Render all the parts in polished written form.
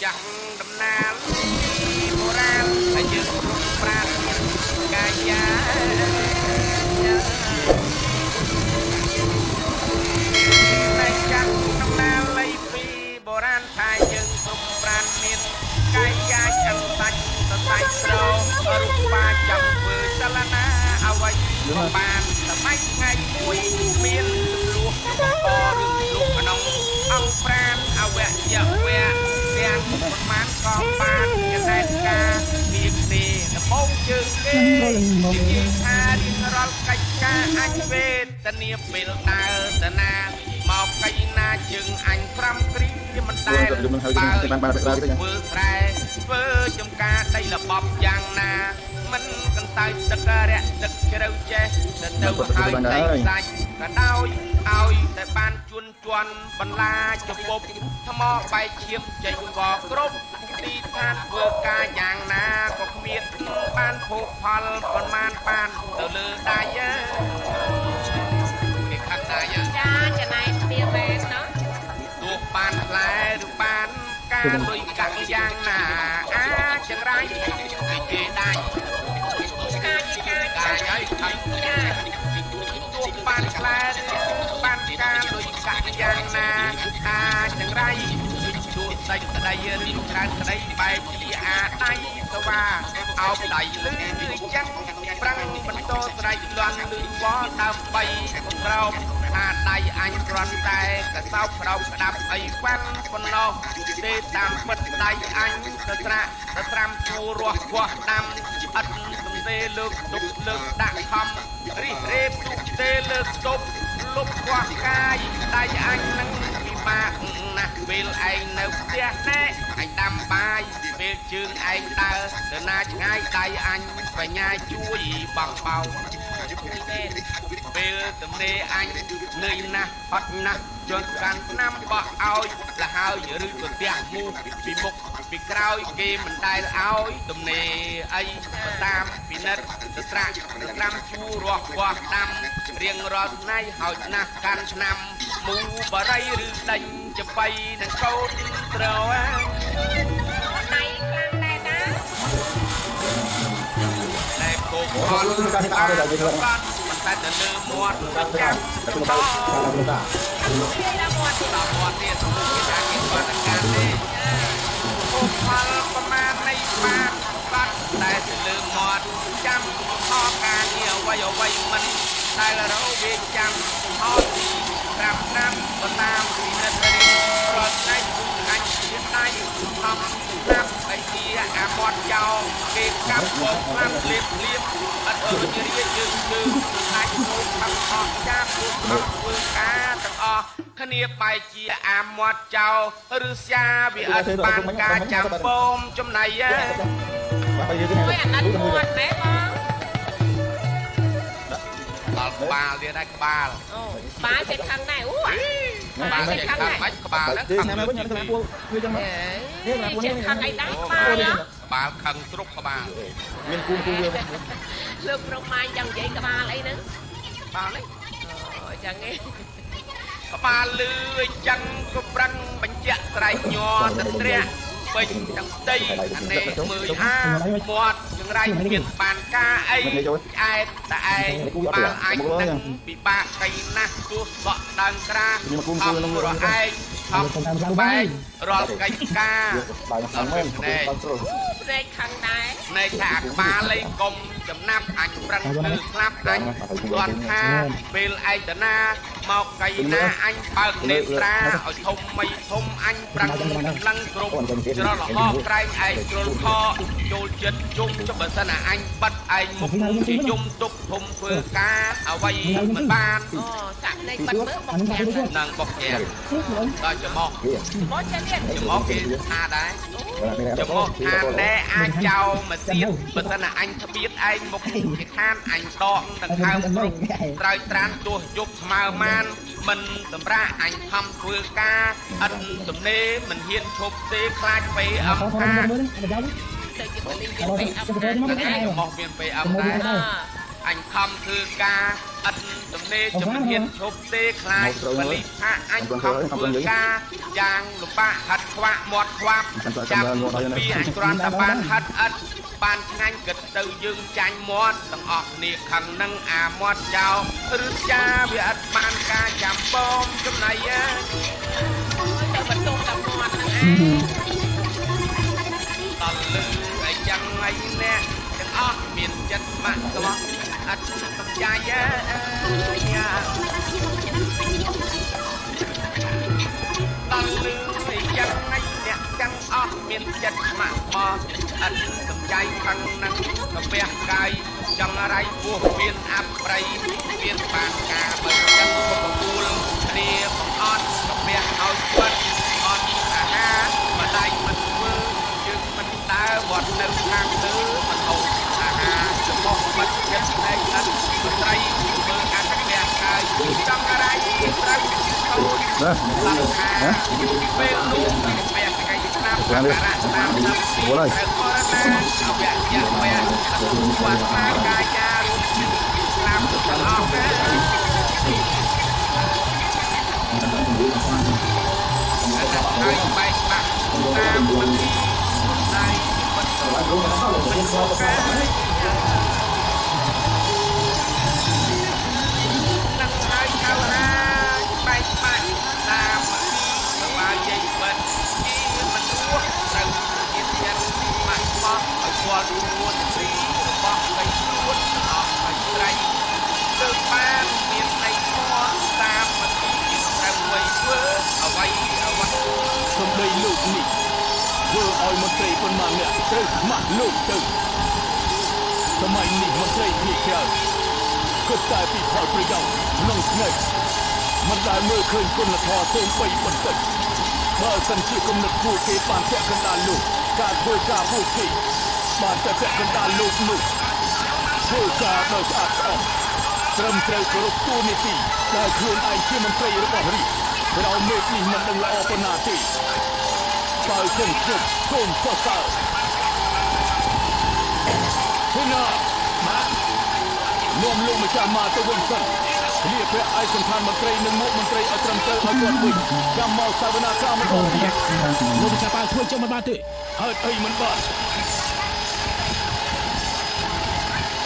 chẳng đâm na bồ ran phải dừng pran ca giá này chẳng đâm na lấy phi bồ ran phải dừng pran miên ca giá chẳng sạch sạch sâu rupa chẳng vừa salana away bàn máy ngày muối miên luộc bò luộc nông ông pran away dạo quẹ đèn một màn con ban như này ca việc gì là mong chừng kê việc tha đi rồi cách ca anh về tân niệm về ta tân na một cây na chừng anh trăm kri mình tay vừa trai vừa trong ca đây là bọc giang na mình cần tay tất cả tất cả đâu che đâu hơi tay sạch cả đau ao tại ban chuôn chuan bần la cho bột thăm mò bay chiếm chạy gò cướp đi than vừa ca giang na có miệt ban phụ phật còn man ban từ lư đại á cái khắc đại á cha cái này bia về đó tuột ban lại được ban ca đôi cẳng giang na á chẳng rai cái chế đại ca ấy thằng tuột ban lại ban ca đôi cẳng giang na á chẳng rai chuột đây đây đi ra đây bài đi à đây tao va áo đầy lưới trắng prang bắn to đây loan lưới bó đam bay rau à đây anh run tay cả sau rau đam ấy quan con lo để tam bật đây anh ta tram chua ruột qua đam ắt tê lực đục lực đạn thầm ri rep tê lực đục lúc qua cai đây anh nâng ba nè về anh nấu tiếc nè anh đam bài về trường anh ta từ nay ngay đây anh phải nhai chuối bằng bào về tầm này anh người nè bắt nè chọn căn năm bọ ao là hao giữa rư tuần tiếc mu bị mục bị cào kia mình tay ao tầm này ấy tam bị nứt từ tram chua ruột qua đam riêng rồi nay hỏi nè căn năm mu bờ đây rư đánh chụp bay nè câu trâu á này căng đây đó này cô con mình ta từ từ muôn trăm là muôn tiền người ta kiếm con là can đi cô conประมาณในบ้านบ้านแต่từ từ muôn trăm ho ca nhiều vay mình đây là đâu biết trăm ho thì trăm năm của ta thì nên rồi đây anh hiện nay học năm cái kia à con cháu cái cặp bộ làm liệp ở như như anh cũng thằng họ cha cũng học vừa cá thằng o khăn niệm bài chia à một cháu rư xa vì ở ban cá chạm bom trong này á ôi anh mua bé con bà liền đây bà bà sẽ khăn này bà sẽ khăn này bà nó khăn này đánh bà khăn trúc bà lương trong mai chẳng vậy cả bà lấy nữa bà lấy chẳng nghe bà lươi chẳng có răng bánh chạ sài nhỏ tất rẽ bình trong tây anh này 12 một những rai miền bàn ca ấy ai tại ba anh đang bị ba cây na tua gọn đằng ra không rồi ai không bay rồi cây ca này đây khăn này này thạc ba lấy công chấm năm anh răng từ lắm anh toàn tha bên ai tận na một cây na anh bằng nếp ra ở thùng mây thùng anh răng lăng rụng cho nó là ho cay anh rồi ho trôi chết chung cho bản thân là anh bắt anh một chỉ chung tục thùng vừa cá ở vây mình ban sẵn đây bắt bớt bọc chèn nâng bọc chèn rồi cho mọc cho mọc kia à đấy cho mọc than đe ai chào mà xiết bản thân là anh biết anh một cái than anh đọn đằng thao rồi tràn tua dục mờ man mình tầm ra anh thăm vừa ca anh tầm nê mình hiên chụp tê khai về âm ca một viên về âm đấy anh thăm thư ca អត់ទំនេរជំនាញធប់ទេខ្លាចបលិថាអញខំធ្វើការយ៉ាងលំបាកហាត់ខ្វាក់មាត់ខ្វាប់ចាំពីអញគ្រាន់តែបានហាត់អត់បានឆ្ងាញ់គិតទៅយើងចាញ់មាត់ទាំងអស់គ្នាខឹងនឹងអាមាត់ចោលឬចាវាអត់បានការចាំបងចំណៃទៅបន្ទោសតាមមាត់ហ្នឹងឯងតលឺអីយ៉ាងไรនេះទាំងអស់មានចិត្តម៉ាក់ស្មោះអត់សំចាយតលឺអីយ៉ាងไรអ្នកទាំងអស់មានចិត្តម៉ាក់ស្មោះអត់សំចាយខាងហ្នឹងកាពះកាយចង់រៃពោះមានអប្រៃមានបានការបើចឹងក៏បកូលគ្នាបង្អត់កាពះឲ្យពិតអត់អាហារម្ដាយមិនធ្វើយើងមិនដើរវត្តនៅខាងលើមិនហូបអាហាររបស់បាត់ចិត្តណែអត់ស្ត្រីមើលអាកាពះកាយចង់រៃត្រូវកូនឡើងថាពេលនោះកាពះកាយស្នាប់ការៈតាមតាមទីត្រូវបរណាអវយៈវៈវត្តកាយារូបស្លាប់ទាំងអស់ណាហើយបែកបាក់តាមវិធីដៃមិនស្គាល់មិនស្គាល់កានឹងហើយខោហាបែកបាក់តាមវិធីសវាជ័យបិទពីមិនរស់ត្រូវជាចិត្តបាក់បោះឲ្យគាត់រួចពីរបស់បីរួចអស់ឲ្យត្រៃលើបានមានន័យធម៌តាមវិធីត្រូវໄວធ្វើអ្វីសំដីលោកនេះធ្វើឲ្យមន្ត្រីប៉ុន្មានអ្នកត្រូវខ្មាស់លោកទៅសម័យនេះមន្ត្រីភាគច្រើនគិតតែពីផលប្រយោជន៍ក្នុងស្នេហ៍មិនដែលមើលឃើញគុណធម៌សូម្បីបន្តិចបើសិនជាគំនិតពួកគេបានពាក់កណ្ដាលលោកការធ្វើការពួកគេបានតែពាក់កណ្ដាលលោកនោះធ្វើការដោយស្អាតស្អំត្រឹមត្រូវគោរពទូនីតិដែលខ្លួនឯងជាមន្ត្រីរបស់រាជក្រៅមេឃនេះមិនដឹងល្អប៉ុណ្ណាទេបើគុំគ្រប់សូមសរសើរហ៊ីណាបាទនាំលោកម្ចាស់មកទៅវិញសិនគ្លៀប្រាក់ឯកសណ្ឋានមន្ត្រីនិងមុខមន្ត្រីឲ្យត្រឹមត្រូវឲ្យគាត់វិញចាំមកសាវនាការម្ដងទៀតលោកម្ចាស់បានធ្វើចឹងមិនបានទេហេតុអីមិនបាន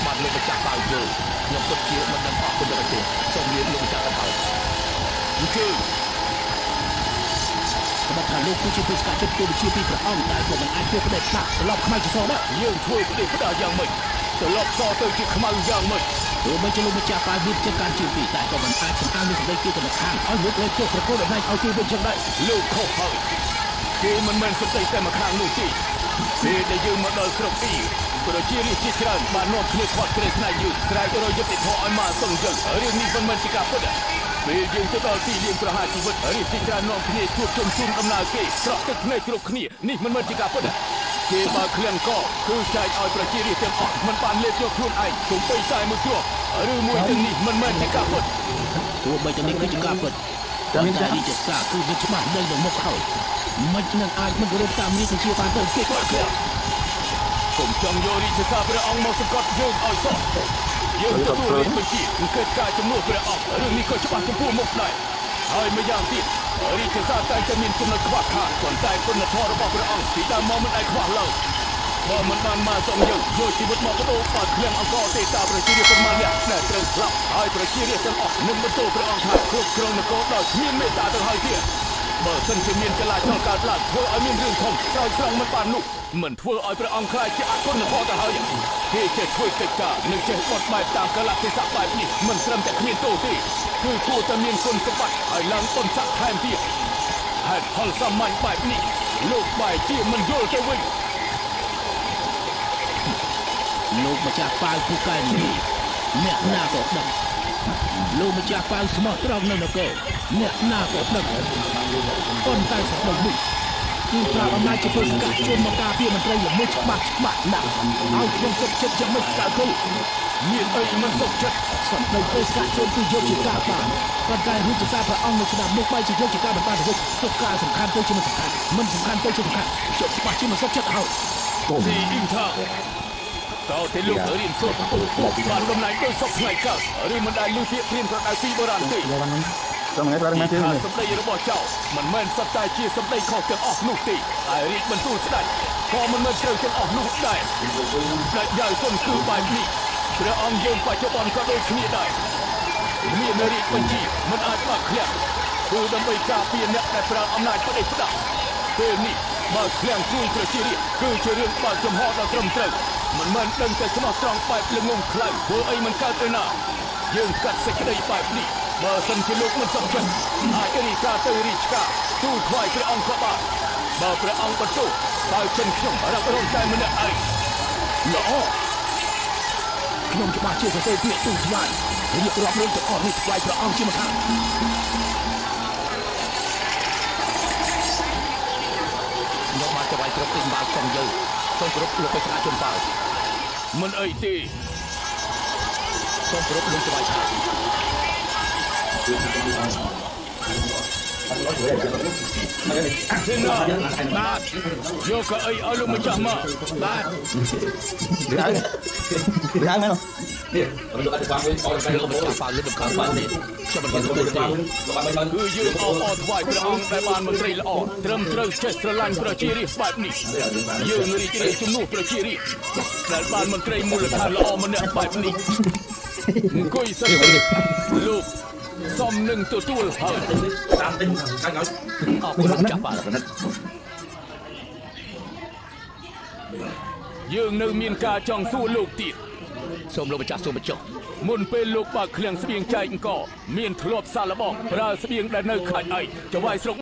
បាទលោកម្ចាស់បើយល់ខ្ញុំពិតជាមិនដឹងអស់ពីរឿងទេសូមរៀនលោកម្ចាស់ទៅហើយនេះគឺរបស់ថាលោកគឺជាผู้ស្កាត់ចិត្តគឺជាពីព្រះអង្គដែលគាត់មិនអាចធ្វើផ្ដេសផ្ដាល់ត្រឡប់ខ្មៅជាសដែរយើងធ្វើផ្ដេសផ្ដាល់យ៉ាងម៉េចត្រឡប់សទៅជាខ្មៅយ៉ាងម៉េចទោះបីជាលោកម្ចាស់បានមានចិត្តការជាពីតែក៏មិនអាចសម្អាងនឹងសេចក្តីទៅខាងឲ្យលោកលើកចុះប្រកួតឲ្យឲ្យគេវិញចឹងដែរលោកខុសហើយគេមិនមែនសេចក្តីតែមួយខាងនោះទេពេលដែលយើងមកដល់ស្រុកទីប្រជារាស្ត្រជាច្រើនបាននាំគ្នាខ្វាត់ក្រែស្នេហ៍យើងក្រែទៅរកយុត្តិធម៌ឲ្យមកសឹងចឹងរឿងនេះមិនមែនជាការពិតពេលយើងទៅដល់ទីលានប្រហារជីវិតរាជជាច្រើននាំគ្នាជួបជុំជុំដំណើរគេស្រក់ទឹកភ្នែកគ្រប់គ្នានេះមិនមែនជាការពិតគេបើឃ្លាំងកគឺចែកឲ្យប្រជារាស្ត្រទាំងអស់មិនបានលេបយកខ្លួនឯងគំបីតែមួយគ្រាប់ឬមួយទាំងនេះមិនមែនជាការពិតទោះបីជានេះគឺជាការពិតតែរាជសារគឺវាច្បាស់នៅមុខហើយមិននឹងអាចមិនគោរពតាមនេះជាបានទៅគេគាត់គ្នាកុំចង់យករាជសារព្រះអង្គមកសង្កត់យើងឲ្យសោះយើងទទួលរាជបញ្ជាកិច្ចការជំនួសព្រះអង្គរឿងនេះក៏ច្បាស់ចំពោះមុខដែរហើយម្យ៉ាងទៀតរាជសារតែមានចំណុចខ្វះខាតប៉ុន្តែគុណធម៌របស់ព្រះអង្គពីដើមមកមិនអាចខ្វះឡើយបើមិនបានមកសំយើងយកជីវិតមកបដូរបាត់ឃ្លាំងអង្គរទេតាប្រជារាស្ត្រប៉ុន្មានអ្នកដែលត្រូវស្លាប់ហើយប្រជារាស្ត្រទាំងអស់នឹងបន្ទោសព្រះអង្គថាគ្រប់គ្រងនគរដោយគ្មានមេត្តាទៅហើយទៀតបើសិនជាមានកលាចលកើតឡើងធ្វើឲ្យមានរឿងធំស្រោចស្រង់មិនបាននោះមិនធ្វើឲ្យព្រះអង្គខ្លាចជាអគុណធម៌ទៅហើយគេចេះធ្វើកិច្ចការនិងចេះបត់បែបតាមកលៈទេសៈបែបនេះមិនត្រឹមតែគ្មានទោសទេគឺគួរតែមានគុណសម្បត្តិហើយឡើងបុណ្យស័ក្តិថែមទៀតហេតុផលសាមញ្ញបែបនេះលោកបែរជាមិនយល់ទៅវិញលោកម្ចាស់ប៉ាវពូកែនេះអ្នកណាក៏ដឹងលោកម្ចាស់ប៉ាវស្មោះត្រង់នៅនគរអ្នកណាក៏ដឹងប៉ុន្តែសម្បត្តិនេះគឺប្រាប់អំណាចជាពលស្កាត់ជនមកការពារមន្ត្រីល្មើសច្បាស់ណាស់ឲ្យខ្ញុំសុខចិត្តយ៉ាងម៉េចស្កាត់គូមានអីមិនសុខចិត្តសម្ដីពលស្កាត់ជនគឺយកជាការបានប៉ុន្តែរាជសារព្រះអង្គនៅស្ដាប់លោកបែរជាយកជាការបានទៅទុកការសំខាន់ទៅជាមិនសំខាន់ទៅជាសំខាន់ជប់ច្បាស់ជាមិនសុខចិត្តហើយស៊ីអ៊ីងថា តើទេលោករៀនសូត្របានដំណែងដោយសុខថ្ងៃកើតឬមិនដែលលឺពាក្យព្រានប្រដៅពីបុរាណទេសម្ដីរបស់ចៅមិនមែនសត្វតែជាសម្ដីខុសទាំងអស់នោះទេហើយរាជបន្ទូលស្ដេចក៏មិនមែនត្រូវទាំងអស់នោះដែរស្ដេចយាយគុណគឺបែបនេះព្រះអង្គយើងបច្ចុប្បន្នក៏ដូចគ្នាដែរមានរាជបញ្ជាមិនអាចបាក់ឃ្លាំងគឺដើម្បីការពារអ្នកដែលប្រើអំណាចផ្ដេសផ្ដាស់ពេលនេះបើឃ្លាំងជួយប្រជារាស្ត្រគឺជារឿងបើកចំហដ៏ត្រឹមត្រូវមិនមែនដឹងតែស្មោះត្រង់បែបល្ងងខ្លៅធ្វើអីមិនកើតទេណាយើងកាត់សេចក្តីបែបនេះបើសិនជាលោកមិនសុខចិត្តអាចរីកាទៅរាជការទូលថ្វាយព្រះអង្គក៏បានបើព្រះអង្គបន្ទោសបើចិនខ្ញុំរករងតែម្នាក់ឯងល្អខ្ញុំច្បាស់ជាសរសេរពាក្យទូលថ្វាយរៀបរាប់រឿងទាំងអស់នេះថ្វាយព្រះអង្គជាម្ខាងខ្ញុំបានថ្វាយគ្រប់ទីបាល់ចំយើងសូមគោរពលោកបេក្ខជនបាល់មិនអីទេសូមគោរពលោកថ្វាយថាthế nàoបាទយកកៅអីឲ្យលោកម្ចាស់មកបាទHang mana? Ni, kalau ada bang wei, kalau ada bang wei, លើដំណើរបានទេខ្ញុំមិនទទួលទេគឺយើងអបអរថ្វាយព្រះអង្គដែលបានមន្ត្រីល្អត្រឹមត្រូវចេះស្រឡាញ់ប្រជារាស្ត្របែបនេះយើងរីករាយជំនួសប្រជារាស្ត្រដែលបានមន្ត្រីមូលដ្ឋានល្អម្នាក់បែបនេះអង្គុយសិនលោកសមនឹងទទួលហើយ tam tinh, cái nói. អរគុណលោកចាស់បាទយើងនៅមានការចង់សួរលោកទៀតសូមលោកម្ចាស់សូមបញ្ចុះមុនពេលលោកបើកឃ្លាំងស្បៀងចែកអង្គមានធ្លាប់សាឡបងប្រើស្បៀងដែលនៅខាច់ឯកចវាយស្រុក